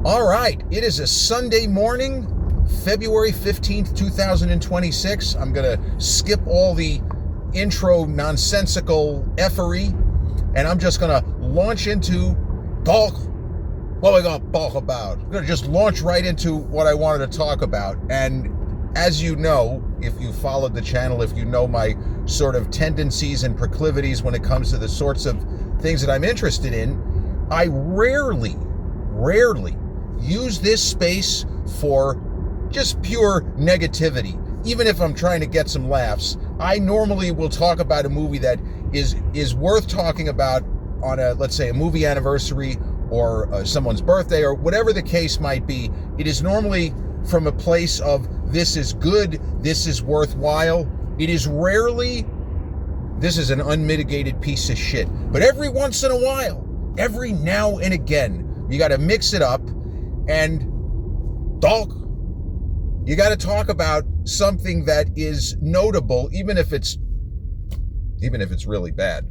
All right, it is a Sunday morning, February 15th, 2026. I'm going to skip all the intro nonsensical effery, and I'm just going to launch into talk. What are we going to talk about? I'm going to just launch right into what I wanted to talk about. And as you know, if you followed the channel, if you know my sort of tendencies and proclivities when it comes to the sorts of things that I'm interested in, I rarely use this space for just pure negativity. Even if I'm trying to get some laughs, I normally will talk about a movie that is worth talking about on a, let's say, a movie anniversary or someone's birthday or whatever the case might be. It is normally from a place of this is good, this is worthwhile. It is rarely, this is an unmitigated piece of shit. But every once in a while, every now and again, you got to mix it up and talk. You got to talk about something that is notable, even if it's really bad.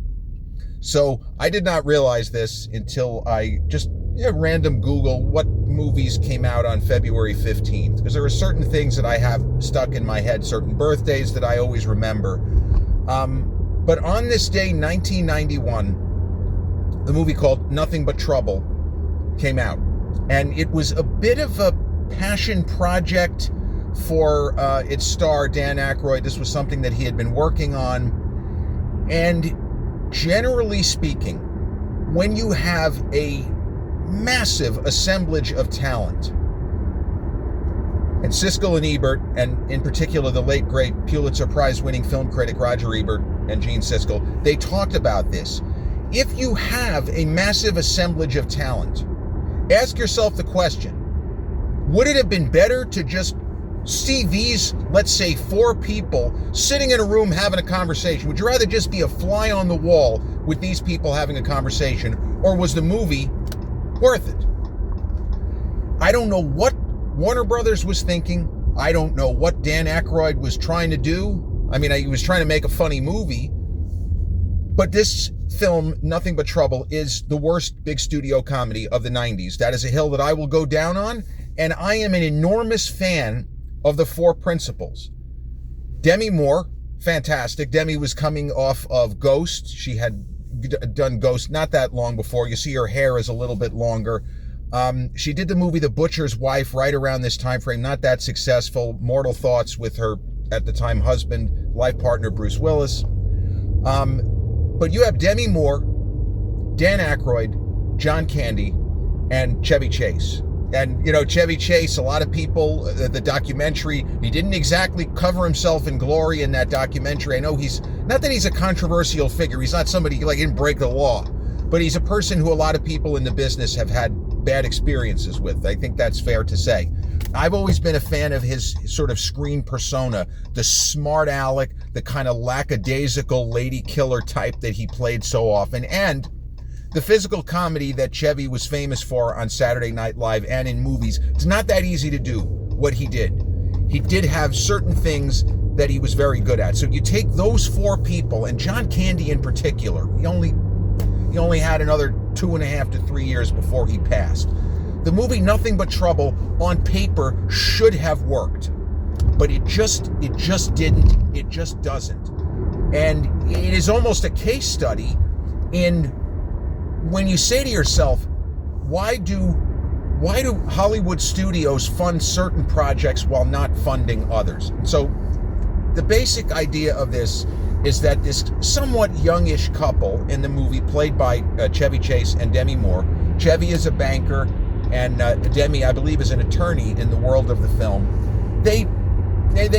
So I did not realize this until I just random Google what movies came out on February 15th, because there are certain things that I have stuck in my head, certain birthdays that I always remember. But on this day, 1991, the movie called Nothing But Trouble came out. And it was a bit of a passion project for its star, Dan Aykroyd. This was something that he had been working on. And generally speaking, when you have a massive assemblage of talent, and Siskel and Ebert, and in particular the late, great Pulitzer Prize-winning film critic Roger Ebert and Gene Siskel, they talked about this. If you have a massive assemblage of talent, ask yourself the question, would it have been better to just see these, let's say, 4 people sitting in a room having a conversation? Would you rather just be a fly on the wall with these people having a conversation, or was the movie worth it? I don't know what Warner Brothers was thinking. I don't know what Dan Aykroyd was trying to do. I mean, he was trying to make a funny movie, but this film, Nothing But Trouble, is the worst big studio comedy of the 90s. That is a hill that I will go down on, and I am an enormous fan of the 4 principals. Demi Moore, fantastic. Demi was coming off of Ghost. She had done Ghost not that long before. You see her hair is a little bit longer. She did the movie The Butcher's Wife right around this time frame, not that successful. Mortal Thoughts with her, at the time, husband, life partner, Bruce Willis. But you have Demi Moore, Dan Aykroyd, John Candy, and Chevy Chase. And, Chevy Chase, a lot of people, the documentary, he didn't exactly cover himself in glory in that documentary. I know not that he's a controversial figure. He's not somebody, he didn't break the law. But he's a person who a lot of people in the business have had bad experiences with. I think that's fair to say. I've always been a fan of his sort of screen persona, the smart aleck, the kind of lackadaisical lady killer type that he played so often, and the physical comedy that Chevy was famous for on Saturday Night Live and in movies. It's not that easy to do what he did. He did have certain things that he was very good at. So you take those 4 people, and John Candy in particular, he only had another 2.5 to 3 years before he passed. The movie Nothing But Trouble on paper should have worked, but it just didn't. It just doesn't. And it is almost a case study in when you say to yourself, why do Hollywood studios fund certain projects while not funding others? And so the basic idea of this is that this somewhat youngish couple in the movie, played by Chevy Chase and Demi Moore. Chevy is a banker, and Demi, I believe, is an attorney in the world of the film. They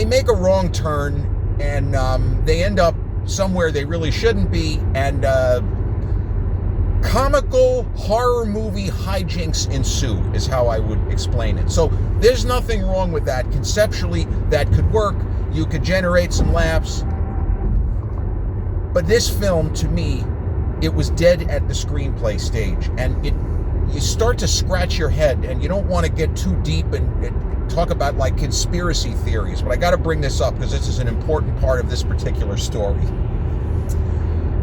make a wrong turn, and they end up somewhere they really shouldn't be, and comical horror movie hijinks ensue, is how I would explain it. So there's nothing wrong with that. Conceptually, that could work. You could generate some laughs. But this film, to me, it was dead at the screenplay stage. And you start to scratch your head, and you don't want to get too deep and talk about conspiracy theories. But I got to bring this up because this is an important part of this particular story.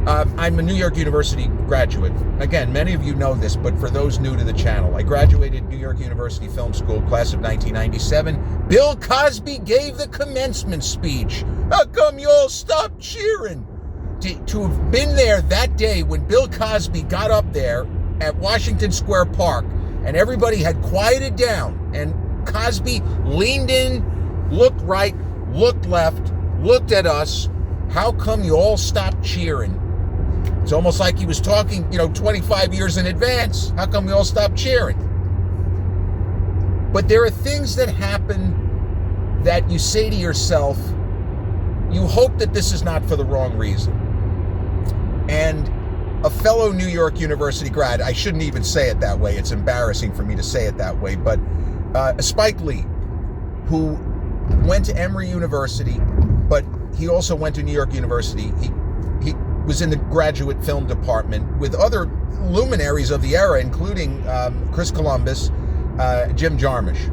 I'm a New York University graduate. Again, many of you know this, but for those new to the channel, I graduated New York University Film School, class of 1997. Bill Cosby gave the commencement speech. How come you all stopped cheering? To have been there that day when Bill Cosby got up there at Washington Square Park and everybody had quieted down and Cosby leaned in, looked right, looked left, looked at us. How come you all stopped cheering? It's almost like he was talking, 25 years in advance. How come we all stopped cheering? But there are things that happen that you say to yourself, you hope that this is not for the wrong reason. And a fellow New York University grad, I shouldn't even say it that way. It's embarrassing for me to say it that way. But Spike Lee, who went to Emory University, but he also went to New York University. He was in the graduate film department with other luminaries of the era, including Chris Columbus, Jim Jarmusch.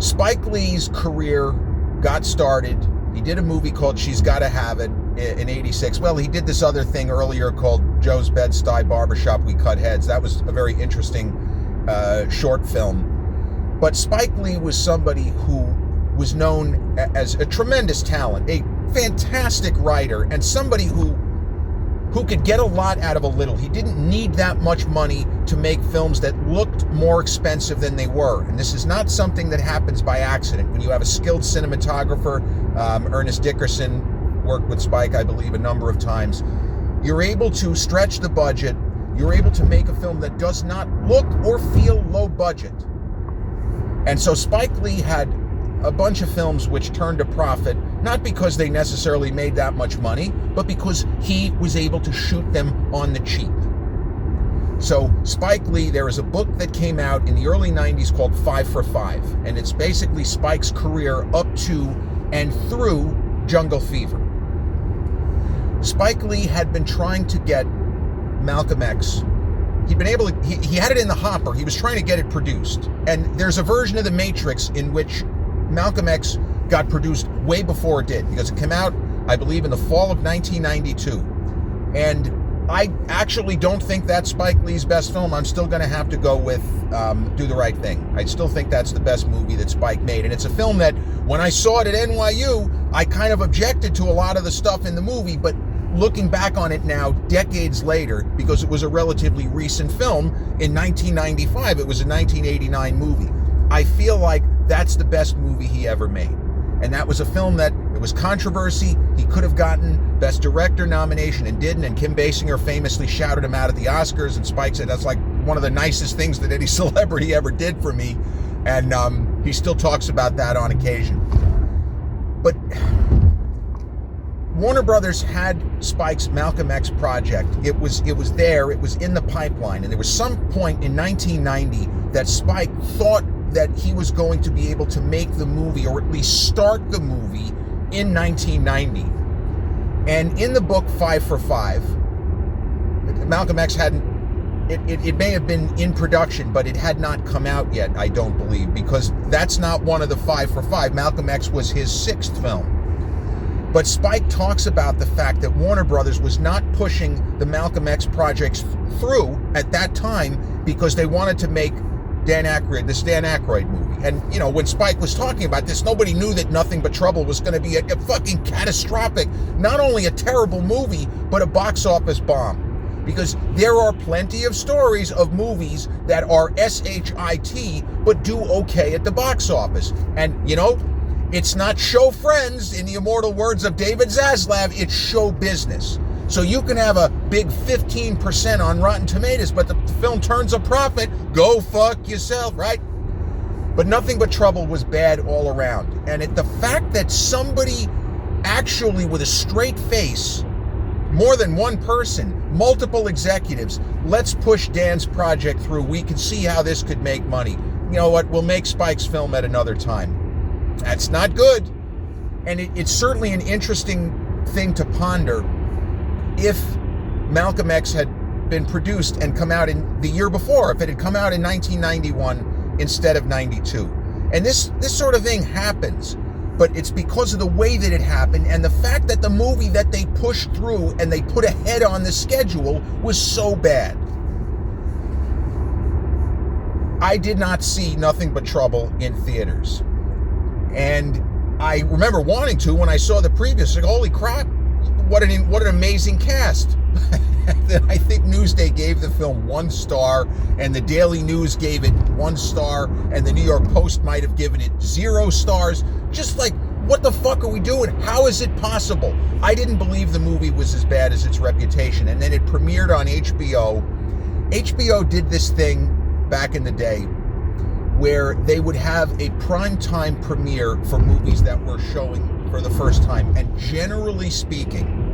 Spike Lee's career got started. He did a movie called She's Gotta Have It in '86. Well, he did this other thing earlier called Joe's Bed-Stuy Barbershop, We Cut Heads. That was a very interesting short film. But Spike Lee was somebody who was known as a tremendous talent, a fantastic writer, and somebody who could get a lot out of a little. He didn't need that much money to make films that looked more expensive than they were. And this is not something that happens by accident. When you have a skilled cinematographer, Ernest Dickerson worked with Spike, I believe, a number of times, you're able to stretch the budget. You're able to make a film that does not look or feel low budget. And so Spike Lee had a bunch of films which turned a profit, not because they necessarily made that much money, but because he was able to shoot them on the cheap. So Spike Lee, there is a book that came out in the early 90s called 5 for 5, and it's basically Spike's career up to and through Jungle Fever. Spike Lee had been trying to get Malcolm X. He'd been able to, he had it in the hopper. He was trying to get it produced. And there's a version of The Matrix in which Malcolm X got produced way before it did, because it came out, I believe, in the fall of 1992. And I actually don't think that's Spike Lee's best film. I'm still going to have to go with Do the Right Thing. I still think that's the best movie that Spike made. And it's a film that, when I saw it at NYU, I kind of objected to a lot of the stuff in the movie, but looking back on it now, decades later, because it was a relatively recent film, in 1995, it was a 1989 movie, I feel like that's the best movie he ever made. And that was a film that, it was controversy. He could have gotten Best Director nomination and didn't, and Kim Basinger famously shouted him out at the Oscars, and Spike said, that's like one of the nicest things that any celebrity ever did for me. And he still talks about that on occasion. But Warner Brothers had Spike's Malcolm X project. It was there, it was in the pipeline, and there was some point in 1990 that Spike thought that he was going to be able to make the movie, or at least start the movie, in 1990. And in the book 5 for 5, Malcolm X hadn't, it may have been in production, but it had not come out yet, I don't believe, because that's not one of the 5 for 5. Malcolm X was his 6th film. But Spike talks about the fact that Warner Brothers was not pushing the Malcolm X projects through at that time because they wanted to make this Dan Aykroyd movie. And, when Spike was talking about this, nobody knew that Nothing But Trouble was going to be a fucking catastrophic, not only a terrible movie, but a box office bomb. Because there are plenty of stories of movies that are S-H-I-T, but do okay at the box office. And, it's not show friends, in the immortal words of David Zaslav, it's show business. So you can have a big 15% on Rotten Tomatoes, but the film turns a profit, go fuck yourself, right? But Nothing But Trouble was bad all around. And the fact that somebody actually, with a straight face, more than one person, multiple executives, let's push Dan's project through, we can see how this could make money. You know what, we'll make Spike's film at another time. That's not good. And it's certainly an interesting thing to ponder. If Malcolm X had been produced and come out in the year before, if it had come out in 1991 instead of 92. And this sort of thing happens but it's because of the way that it happened and the fact that the movie that they pushed through and they put ahead on the schedule was so bad. I did not see Nothing But Trouble in theaters. And I remember wanting to when I saw the previews, like, holy crap, what an amazing cast. I think Newsday gave the film 1 star, and the Daily News gave it 1 star, and the New York Post might have given it 0 stars. Just like, what the fuck are we doing? How is it possible? I didn't believe the movie was as bad as its reputation. And then it premiered on HBO. HBO did this thing back in the day where they would have a primetime premiere for movies that were showing for the first time. And generally speaking,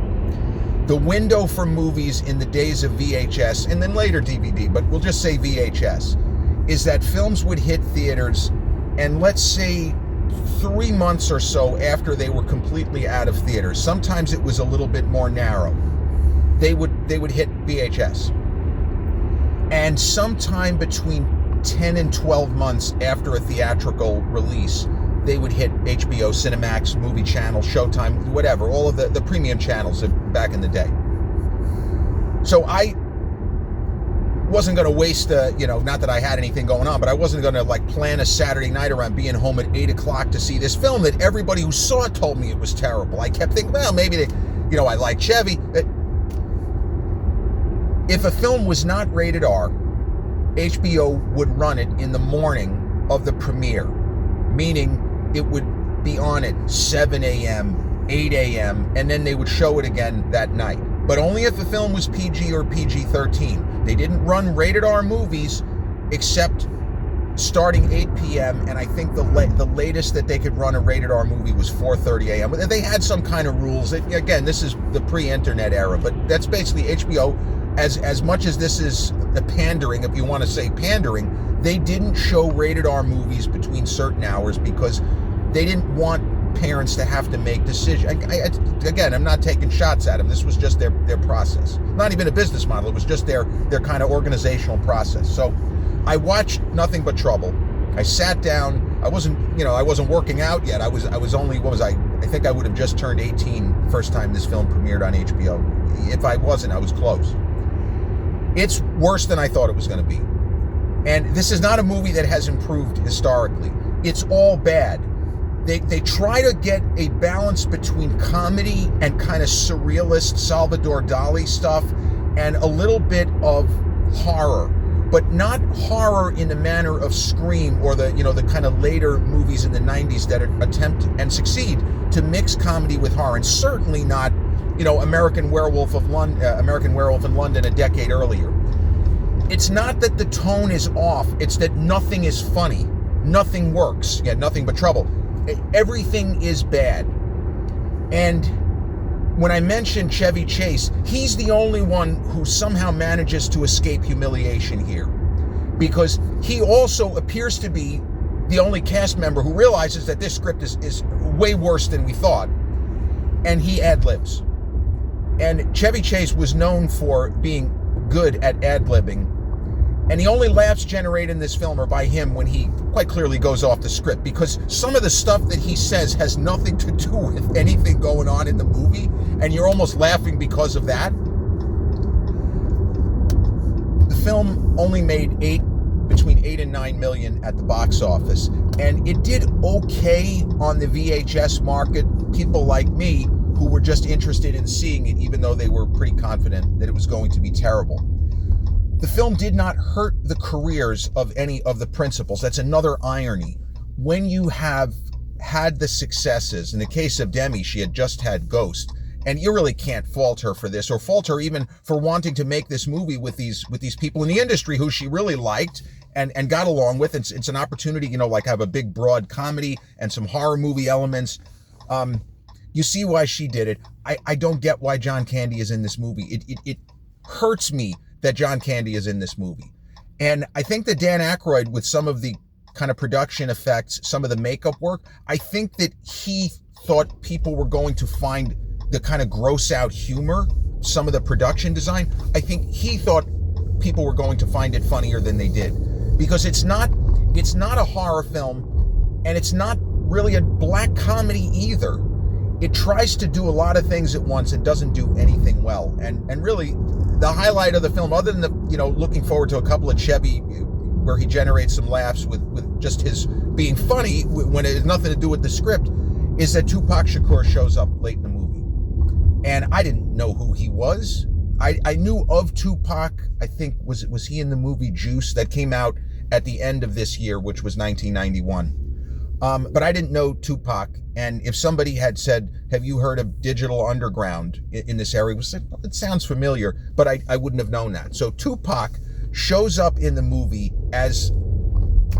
the window for movies in the days of VHS, and then later DVD, but we'll just say VHS, is that films would hit theaters, and let's say 3 months or so after they were completely out of theaters. Sometimes it was a little bit more narrow. They would hit VHS. And sometime between 10 and 12 months after a theatrical release, they would hit HBO, Cinemax, Movie Channel, Showtime, whatever, all of the premium channels back in the day. So I wasn't going to waste, not that I had anything going on, but I wasn't going to like plan a Saturday night around being home at 8 o'clock to see this film that everybody who saw it told me it was terrible. I kept thinking, well, maybe I like Chevy. If a film was not rated R, HBO would run it in the morning of the premiere, meaning it would be on at 7 a.m., 8 a.m., and then they would show it again that night. But only if the film was PG or PG-13. They didn't run rated R movies except starting 8 p.m., and I think the latest that they could run a rated R movie was 4:30 a.m. They had some kind of rules. Again, this is the pre-internet era, but that's basically HBO. As much as this is a pandering, if you want to say pandering, they didn't show rated R movies between certain hours because they didn't want parents to have to make decisions. Again, I'm not taking shots at them. This was just their process. Not even a business model. It was just their kind of organizational process. So I watched Nothing But Trouble. I sat down. I wasn't working out yet. I was only, I think I would have just turned 18 the first time this film premiered on HBO. If I wasn't, I was close. It's worse than I thought it was going to be. And this is not a movie that has improved historically. It's all bad. They try to get a balance between comedy and kind of surrealist Salvador Dali stuff and a little bit of horror, but not horror in the manner of Scream or the kind of later movies in the 90s that attempt and succeed to mix comedy with horror, and certainly not American Werewolf in London a decade earlier. It's not that the tone is off, it's that nothing is funny. Nothing works. Yeah, Nothing But Trouble. Everything is bad. And when I mentioned Chevy Chase, he's the only one who somehow manages to escape humiliation here. Because he also appears to be the only cast member who realizes that this script is way worse than we thought. And he ad-libs. And Chevy Chase was known for being good at ad-libbing. And the only laughs generated in this film are by him when he quite clearly goes off the script, because some of the stuff that he says has nothing to do with anything going on in the movie, and you're almost laughing because of that. The film only made between 8 and 9 million at the box office, and it did okay on the VHS market. People like me who were just interested in seeing it, even though they were pretty confident that it was going to be terrible. The film did not hurt the careers of any of the principals. That's another irony. When you have had the successes, in the case of Demi, she had just had Ghost, and you really can't fault her for this, or fault her even for wanting to make this movie with these people in the industry who she really liked and got along with. It's an opportunity, like have a big broad comedy and some horror movie elements. You see why she did it. I don't get why John Candy is in this movie. It hurts me that John Candy is in this movie. And I think that Dan Aykroyd, with some of the kind of production effects, some of the makeup work, I think that he thought people were going to find the kind of gross out humor, some of the production design. I think he thought people were going to find it funnier than they did, because it's not a horror film, and it's not really a black comedy either. It tries to do a lot of things at once and doesn't do anything well. And really, the highlight of the film, other than looking forward to a couple of Chevy, where he generates some laughs with just his being funny when it has nothing to do with the script, is that Tupac Shakur shows up late in the movie. And I didn't know who he was. I knew of Tupac. I think, was he in the movie Juice that came out at the end of this year, which was 1991. But I didn't know Tupac. And if somebody had said, have you heard of Digital Underground in this area? It sounds familiar, but I wouldn't have known that. So Tupac shows up in the movie as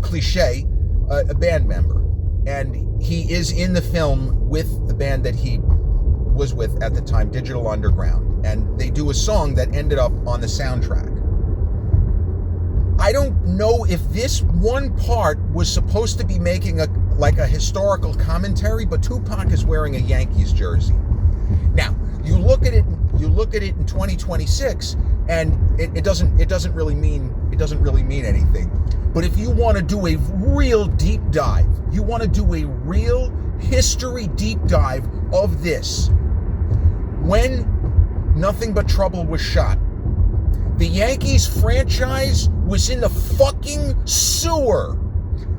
cliche, a band member. And he is in the film with the band that he was with at the time, Digital Underground. And they do a song that ended up on the soundtrack. I don't know if this one part was supposed to be making a historical commentary, but Tupac is wearing a Yankees jersey. Now, you look at it in 2026, and it doesn't really mean anything. But if you want to do a real deep dive, you want to do a real history deep dive of this, when Nothing But Trouble was shot, the Yankees franchise was in the fucking sewer.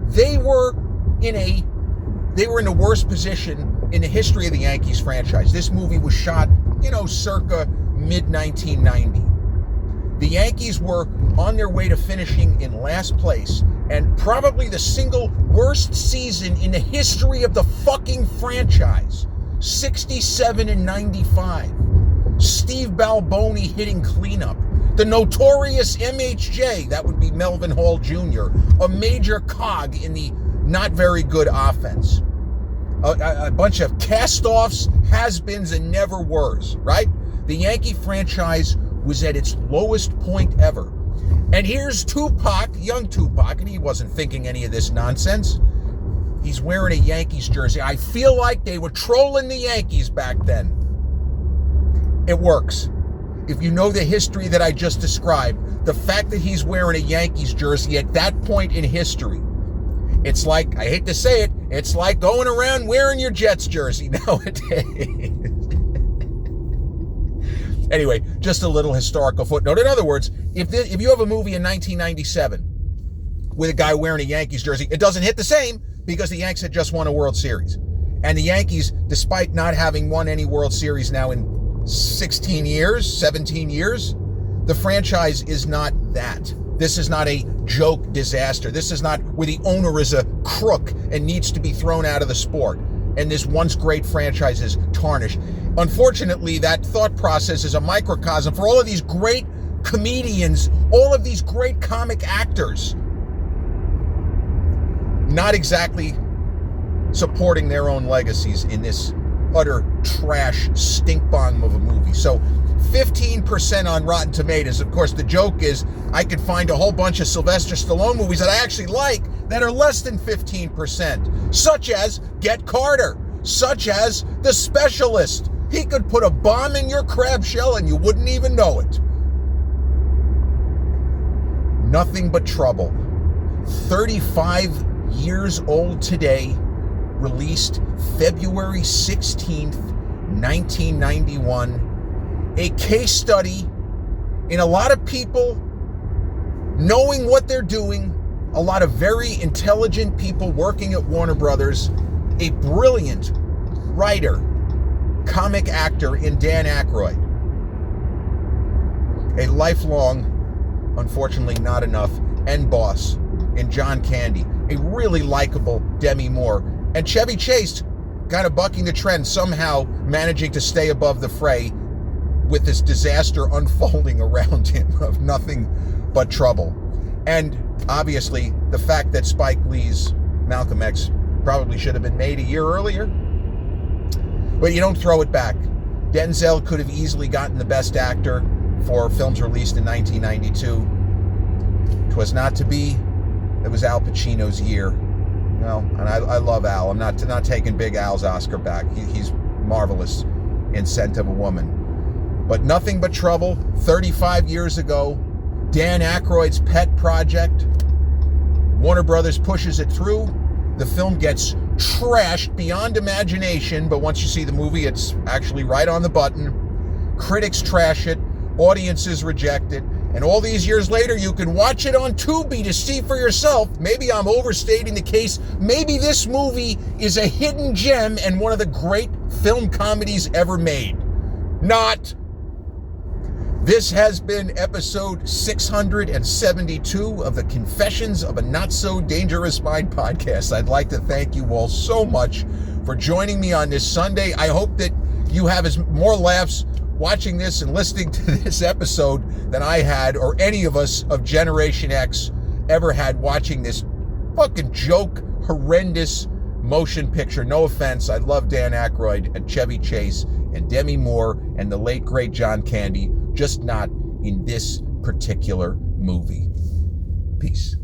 They were in the worst position in the history of the Yankees franchise. This movie was shot, circa mid-1990. The Yankees were on their way to finishing in last place, and probably the single worst season in the history of the fucking franchise. 67 and 95. Steve Balboni hitting cleanup. The notorious MHJ, that would be Melvin Hall Jr., a major cog in the not very good offense. A bunch of cast-offs, has-beens, and never-weres, right? The Yankee franchise was at its lowest point ever. And here's Tupac, young Tupac, and he wasn't thinking any of this nonsense. He's wearing a Yankees jersey. I feel like they were trolling the Yankees back then. It works. If you know the history that I just described, the fact that he's wearing a Yankees jersey at that point in history, it's like, I hate to say it, it's like going around wearing your Jets jersey nowadays. Anyway, just a little historical footnote. In other words, if you have a movie in 1997 with a guy wearing a Yankees jersey, it doesn't hit the same because the Yanks had just won a World Series. And the Yankees, despite not having won any World Series now in 16 years, 17 years, the franchise is not that. This is not a joke disaster. This is not where the owner is a crook and needs to be thrown out of the sport, and this once great franchise is tarnished. Unfortunately, that thought process is a microcosm for all of these great comedians, all of these great comic actors, not exactly supporting their own legacies in this utter trash stink bomb of a movie. So 15% on Rotten Tomatoes. Of course, the joke is I could find a whole bunch of Sylvester Stallone movies that I actually like that are less than 15%, such as Get Carter, such as The Specialist. He could put a bomb in your crab shell and you wouldn't even know it. Nothing But Trouble. 35 years old today, released February 16th, 1991. A case study in a lot of people knowing what they're doing, a lot of very intelligent people working at Warner Brothers, a brilliant writer, comic actor in Dan Aykroyd, a lifelong, unfortunately not enough, end boss in John Candy, a really likable Demi Moore, and Chevy Chase kind of bucking the trend, somehow managing to stay above the fray with this disaster unfolding around him of Nothing But Trouble. And obviously, the fact that Spike Lee's Malcolm X probably should have been made a year earlier, but you don't throw it back. Denzel could have easily gotten the Best Actor for films released in 1992. 'Twas not to be. It was Al Pacino's year. Well, and I love Al. I'm not taking Big Al's Oscar back. He's marvelous in Scent of a Woman. But Nothing But Trouble, 35 years ago, Dan Aykroyd's pet project. Warner Brothers pushes it through. The film gets trashed beyond imagination, but once you see the movie, it's actually right on the button. Critics trash it, audiences reject it, and all these years later, you can watch it on Tubi to see for yourself. Maybe I'm overstating the case. Maybe this movie is a hidden gem and one of the great film comedies ever made. Not. This has been episode 672 of the Confessions of a Not So Dangerous Mind podcast. I'd like to thank you all so much for joining me on this Sunday. I hope that you have more laughs watching this and listening to this episode than I had, or any of us of Generation X ever had, watching this fucking joke, horrendous motion picture. No offense, I love Dan Aykroyd and Chevy Chase and Demi Moore and the late great John Candy, just not in this particular movie. Peace.